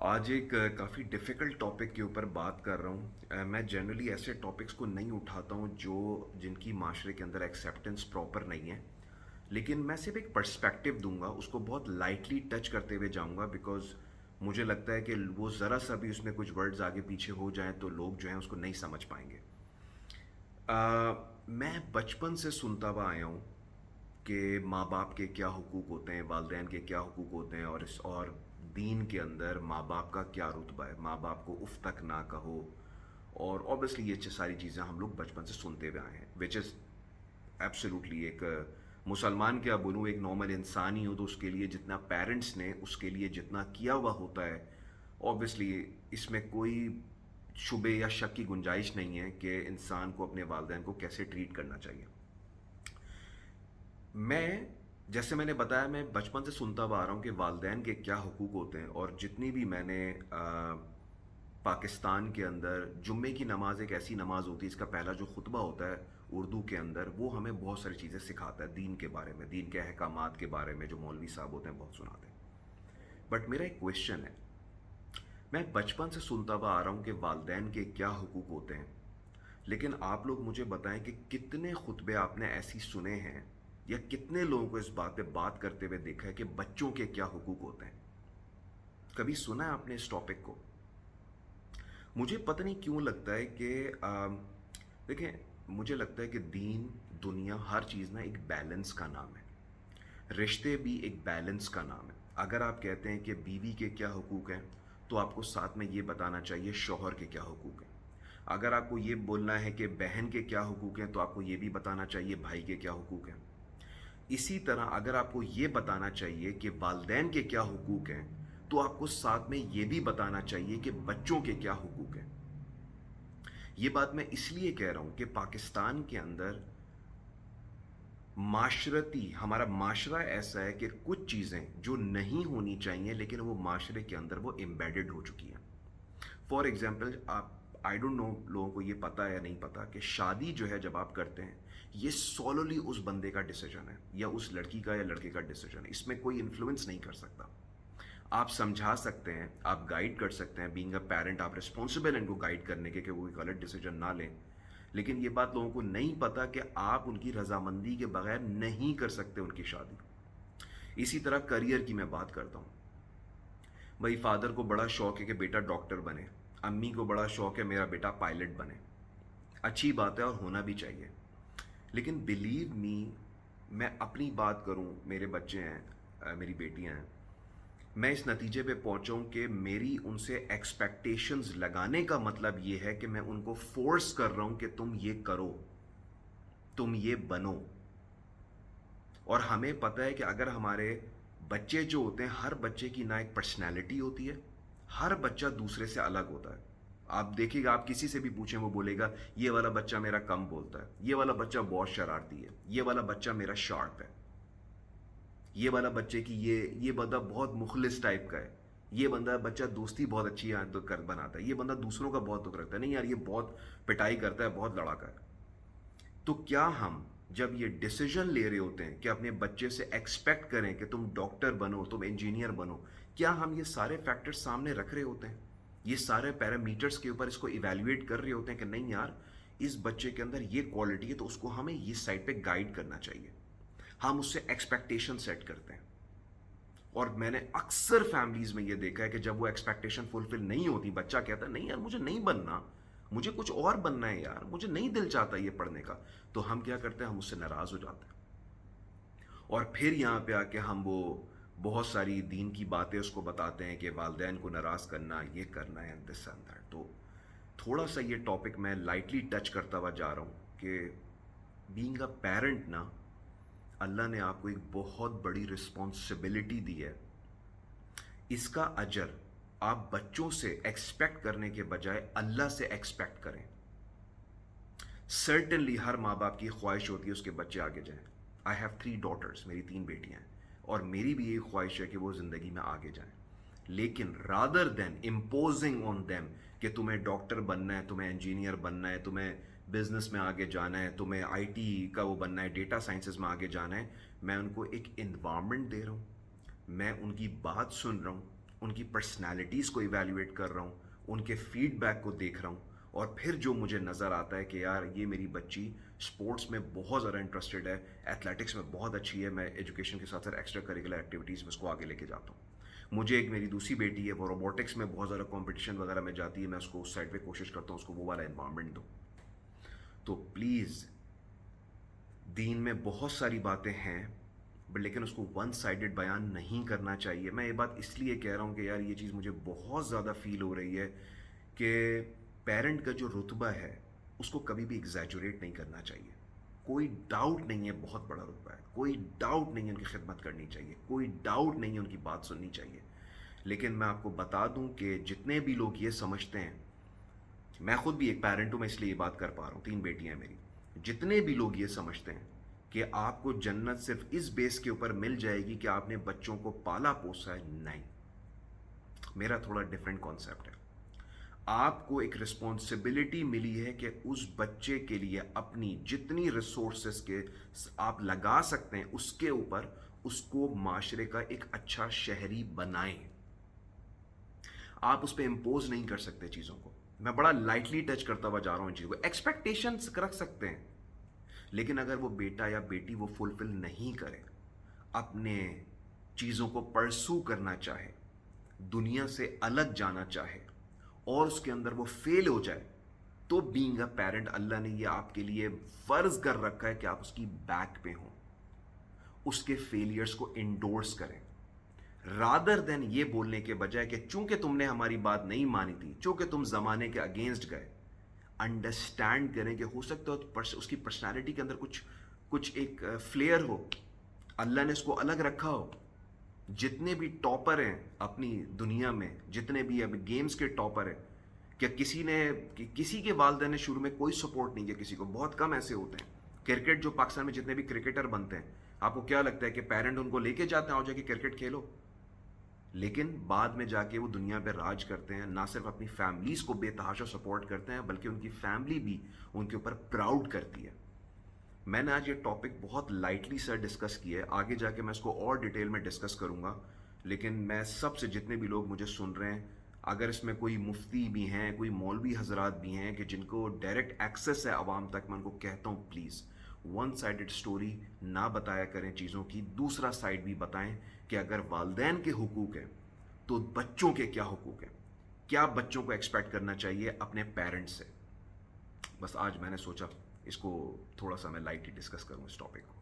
आज एक काफ़ी डिफ़िकल्ट टॉपिक के ऊपर बात कर रहा हूँ। मैं जनरली ऐसे टॉपिक्स को नहीं उठाता हूँ जो जिनकी माशरे के अंदर एक्सेप्टेंस प्रॉपर नहीं है। लेकिन मैं सिर्फ एक पर्सपेक्टिव दूंगा, उसको बहुत लाइटली टच करते हुए जाऊंगा, बिकॉज मुझे लगता है कि वो ज़रा सा भी उसमें कुछ वर्ड्स आगे पीछे हो जाएं तो लोग जो हैं उसको नहीं समझ पाएंगे। मैं बचपन से सुनता हुआ आया हूँ कि माँ बाप के क्या हुकूक होते हैं, वालदैन के क्या हुकूक होते हैं, और दीन के अंदर माँ बाप का क्या रुतबा है, माँ बाप को उफ तक ना कहो। और ऑब्वियसली ये सारी चीज़ें हम लोग बचपन से सुनते हुए आए हैं, विच इज़ एब्सोल्युटली एक मुसलमान क्या बोलूँ, एक नॉर्मल इंसान ही हो तो उसके लिए जितना पेरेंट्स ने उसके लिए जितना किया हुआ होता है, ऑब्वियसली इसमें कोई शुबे या शक की गुंजाइश नहीं है कि इंसान को अपने वालदैन को कैसे ट्रीट करना चाहिए। मैं जैसे मैंने बताया, मैं बचपन से सुनता हुआ आ रहा हूँ कि वालदैन के क्या हुकूक होते हैं, और जितनी भी मैंने पाकिस्तान के अंदर जुम्मे की नमाज एक ऐसी नमाज होती है, इसका पहला जो खुतबा होता है उर्दू के अंदर, वो हमें बहुत सारी चीज़ें सिखाता है दीन के बारे में, दीन के अहकामात के बारे में, जो मौलवी साहब होते हैं बहुत सुनाते हैं। बट मेरा एक क्वेश्चन है, मैं बचपन से सुनता हुआ आ रहा हूँ कि वालदैन के क्या हुकूक होते हैं, लेकिन आप लोग मुझे बताएं कि कितने खुतबे आपने ऐसी सुने हैं या कितने लोगों को इस बात पे बात करते हुए देखा है कि बच्चों के क्या हुकूक होते हैं। कभी सुना है आपने इस टॉपिक को? मुझे पता नहीं क्यों लगता है कि देखें, मुझे लगता है कि दीन, दुनिया, हर चीज़ ना एक बैलेंस का नाम है। रिश्ते भी एक बैलेंस का नाम है। अगर आप कहते हैं कि बीवी के क्या हुकूक हैं, तो आपको साथ में ये बताना चाहिए शौहर के क्या हुकूक हैं। अगर आपको ये बोलना है कि बहन के क्या हुकूक हैं, तो आपको ये भी बताना चाहिए भाई के क्या हुकूक हैं। इसी तरह अगर आपको ये बताना चाहिए कि वालदैन के क्या हुकूक हैं, तो आपको साथ में ये भी बताना चाहिए कि बच्चों के क्या हुकूक हैं। ये बात मैं इसलिए कह रहा हूँ कि पाकिस्तान के अंदर माशरती, हमारा माशरा ऐसा है कि कुछ चीज़ें जो नहीं होनी चाहिए लेकिन वो माशरे के अंदर वो एम्बेडेड हो चुकी हैं। फॉर एग्जाम्पल, आप, आई डोंट नो लोगों को ये पता है या नहीं पता कि शादी जो है जब आप करते हैं, ये सोलोली उस बंदे का डिसीजन है या उस लड़की का या लड़के का डिसीजन है। इसमें कोई इन्फ्लुएंस नहीं कर सकता। आप समझा सकते हैं, आप गाइड कर सकते हैं, बीइंग अ पेरेंट आप रिस्पॉन्सिबल हैं इनको गाइड करने के कि वो गलत डिसीजन ना लें। लेकिन ये बात लोगों को नहीं पता कि आप उनकी रजामंदी के बगैर नहीं कर सकते उनकी शादी। इसी तरह करियर की मैं बात करता हूँ। भाई, फादर को बड़ा शौक है कि बेटा डॉक्टर बने, अम्मी को बड़ा शौक है मेरा बेटा पायलट बने। अच्छी बात है और होना भी चाहिए। लेकिन बिलीव मी, मैं अपनी बात करूं, मेरे बच्चे हैं, मेरी बेटियां हैं, मैं इस नतीजे पे पहुंचा हूं कि मेरी उनसे एक्सपेक्टेशंस लगाने का मतलब ये है कि मैं उनको फोर्स कर रहा हूं कि तुम ये करो, तुम ये बनो। और हमें पता है कि अगर हमारे बच्चे जो होते हैं, हर बच्चे की ना एक पर्सनैलिटी होती है, हर बच्चा दूसरे से अलग होता है। आप देखिएगा, आप किसी से भी पूछें वो बोलेगा ये वाला बच्चा मेरा कम बोलता है, ये वाला बच्चा बहुत शरारती है, ये वाला बच्चा मेरा शार्प है, ये वाला बच्चे की ये बंदा बहुत मुखलिस टाइप का है, ये बंदा बच्चा दोस्ती बहुत अच्छी है तो कर बनाता है, ये बंदा दूसरों का बहुत दुख रखता है, नहीं यार ये बहुत पिटाई करता है, बहुत लड़ाका है। तो क्या हम जब ये डिसीजन ले रहे होते हैं कि अपने बच्चे से एक्सपेक्ट करें कि तुम डॉक्टर बनो, तुम इंजीनियर बनो, क्या हम ये सारे फैक्टर्स सामने रख रहे होते हैं, ये सारे पैरामीटर्स के ऊपर इसको इवेल्युएट कर रहे होते हैं कि नहीं यार, इस बच्चे के अंदर ये क्वालिटी है तो उसको हमें इस साइड पे गाइड करना चाहिए। हम उससे एक्सपेक्टेशन सेट करते हैं। और मैंने अक्सर फैमिलीज में ये देखा है कि जब वो एक्सपेक्टेशन फुलफिल नहीं होती, बच्चा कहता है नहीं यार मुझे नहीं बनना, मुझे कुछ और बनना है यार, मुझे नहीं दिल चाहता ये पढ़ने का, तो हम क्या करते हैं, हम उससे नाराज हो जाते हैं। और फिर यहाँ पे आके हम वो बहुत सारी दीन की बातें उसको बताते हैं कि वालदैन को नाराज़ करना, ये करना है, दिस एंड दैट। तो थोड़ा सा ये टॉपिक मैं लाइटली टच करता हुआ जा रहा हूँ कि बीइंग अ पेरेंट ना, अल्लाह ने आपको एक बहुत बड़ी रिस्पॉन्सिबिलिटी दी है। इसका अजर आप बच्चों से एक्सपेक्ट करने के बजाय अल्लाह से एक्सपेक्ट करें। सर्टेनली हर माँ बाप की ख्वाहिश होती है उसके बच्चे आगे जाएं। आई हैव 3 डॉटर्स, मेरी 3 बेटियां हैं, और मेरी भी ये ख्वाहिश है कि वो ज़िंदगी में आगे जाएं। लेकिन rather than imposing on them कि तुम्हें डॉक्टर बनना है, तुम्हें इंजीनियर बनना है, तुम्हें बिजनेस में आगे जाना है, तुम्हें आईटी का वो बनना है, डेटा साइंसेस में आगे जाना है, मैं उनको एक इन्वायरमेंट दे रहा हूँ, मैं उनकी बात सुन रहा हूँ, ان کی پرسنالٹیز کو ایویلیویٹ کر رہا ہوں, ان کے فیڈ بیک کو دیکھ رہا ہوں, اور پھر جو مجھے نظر آتا ہے کہ یار یہ میری بچی اسپورٹس میں بہت زیادہ انٹرسٹڈ ہے, ایتھلیٹکس میں بہت اچھی ہے, میں ایجوکیشن کے ساتھ ساتھ ایکسٹرا کریکولر ایکٹیویٹیز میں اس کو آگے لے کے جاتا ہوں. مجھے ایک میری دوسری بیٹی ہے, وہ روبوٹکس میں بہت زیادہ کمپٹیشن وغیرہ میں جاتی ہے, میں اس کو اس سائڈ پہ کوشش کرتا ہوں اس کو وہ والا انوائرمنٹ دوں. تو پلیز, دین میں بہت ساری باتیں ہیں بٹ لیکن اس کو ون سائیڈڈ بیان نہیں کرنا چاہیے. میں یہ بات اس لیے کہہ رہا ہوں کہ یار یہ چیز مجھے بہت زیادہ فیل ہو رہی ہے کہ پیرنٹ کا جو رتبہ ہے اس کو کبھی بھی ایگزیجوریٹ نہیں کرنا چاہیے. کوئی ڈاؤٹ نہیں ہے بہت بڑا رتبہ ہے, کوئی ڈاؤٹ نہیں ہے ان کی خدمت کرنی چاہیے, کوئی ڈاؤٹ نہیں ہے ان کی بات سننی چاہیے. لیکن میں آپ کو بتا دوں کہ جتنے بھی لوگ یہ سمجھتے ہیں, میں خود بھی ایک پیرنٹ ہوں, میں اس لیے یہ بات کر پا رہا ہوں, 3 بیٹیاں ہیں میری, جتنے بھی لوگ یہ سمجھتے ہیں کہ آپ کو جنت صرف اس بیس کے اوپر مل جائے گی کہ آپ نے بچوں کو پالا پوسا ہے, نہیں, میرا تھوڑا ڈفرینٹ کانسیپٹ ہے. آپ کو ایک رسپانسبلٹی ملی ہے کہ اس بچے کے لیے اپنی جتنی ریسورسز کے آپ لگا سکتے ہیں اس کے اوپر اس کو معاشرے کا ایک اچھا شہری بنائیں. آپ اس پہ امپوز نہیں کر سکتے چیزوں کو. میں بڑا لائٹلی ٹچ کرتا ہوا جا رہا ہوں ان چیزوں کو. ایکسپیکٹیشنز رکھ سکتے ہیں, لیکن اگر وہ بیٹا یا بیٹی وہ فلفل نہیں کرے, اپنے چیزوں کو پرسو کرنا چاہے, دنیا سے الگ جانا چاہے, اور اس کے اندر وہ فیل ہو جائے, تو بینگ اے پیرنٹ اللہ نے یہ آپ کے لیے فرض کر رکھا ہے کہ آپ اس کی بیک پہ ہوں, اس کے فیلیئرز کو انڈورس کریں, رادر دین یہ بولنے کے بجائے کہ چونکہ تم نے ہماری بات نہیں مانی تھی, چونکہ تم زمانے کے اگینسٹ گئے. انڈرسٹینڈ کریں کہ ہو سکتا ہے اس کی پرسنالٹی کے اندر کچھ ایک فلیئر ہو, اللہ نے اس کو الگ رکھا ہو. جتنے بھی ٹاپر ہیں اپنی دنیا میں, جتنے بھی اب گیمز کے ٹاپر ہیں, کیا کسی کے والدین نے شروع میں کوئی سپورٹ نہیں کیا کسی کو؟ بہت کم ایسے ہوتے ہیں. کرکٹ جو پاکستان میں جتنے بھی کرکٹر بنتے ہیں, آپ کو کیا لگتا ہے کہ پیرنٹ ان کو لے کے جاتے ہیں آؤ جا کے کرکٹ کھیلو؟ لیکن بعد میں جا کے وہ دنیا پہ راج کرتے ہیں, نہ صرف اپنی فیملیز کو بے تحاشا سپورٹ کرتے ہیں بلکہ ان کی فیملی بھی ان کے اوپر پراؤڈ کرتی ہے. میں نے آج یہ ٹاپک بہت لائٹلی سر ڈسکس کیا ہے, آگے جا کے میں اس کو اور ڈیٹیل میں ڈسکس کروں گا. لیکن میں سب سے, جتنے بھی لوگ مجھے سن رہے ہیں, اگر اس میں کوئی مفتی بھی ہیں, کوئی مولوی حضرات بھی ہیں کہ جن کو ڈائریکٹ ایکسیس ہے عوام تک, میں ان کو کہتا ہوں پلیز ون سائیڈڈ سٹوری نہ بتایا کریں چیزوں کی, دوسرا سائڈ بھی بتائیں کہ اگر والدین کے حقوق ہیں تو بچوں کے کیا حقوق ہیں, کیا بچوں کو ایکسپیکٹ کرنا چاہیے اپنے پیرنٹس سے. بس آج میں نے سوچا اس کو تھوڑا سا میں لائٹلی ڈسکس کروں اس ٹاپک کو.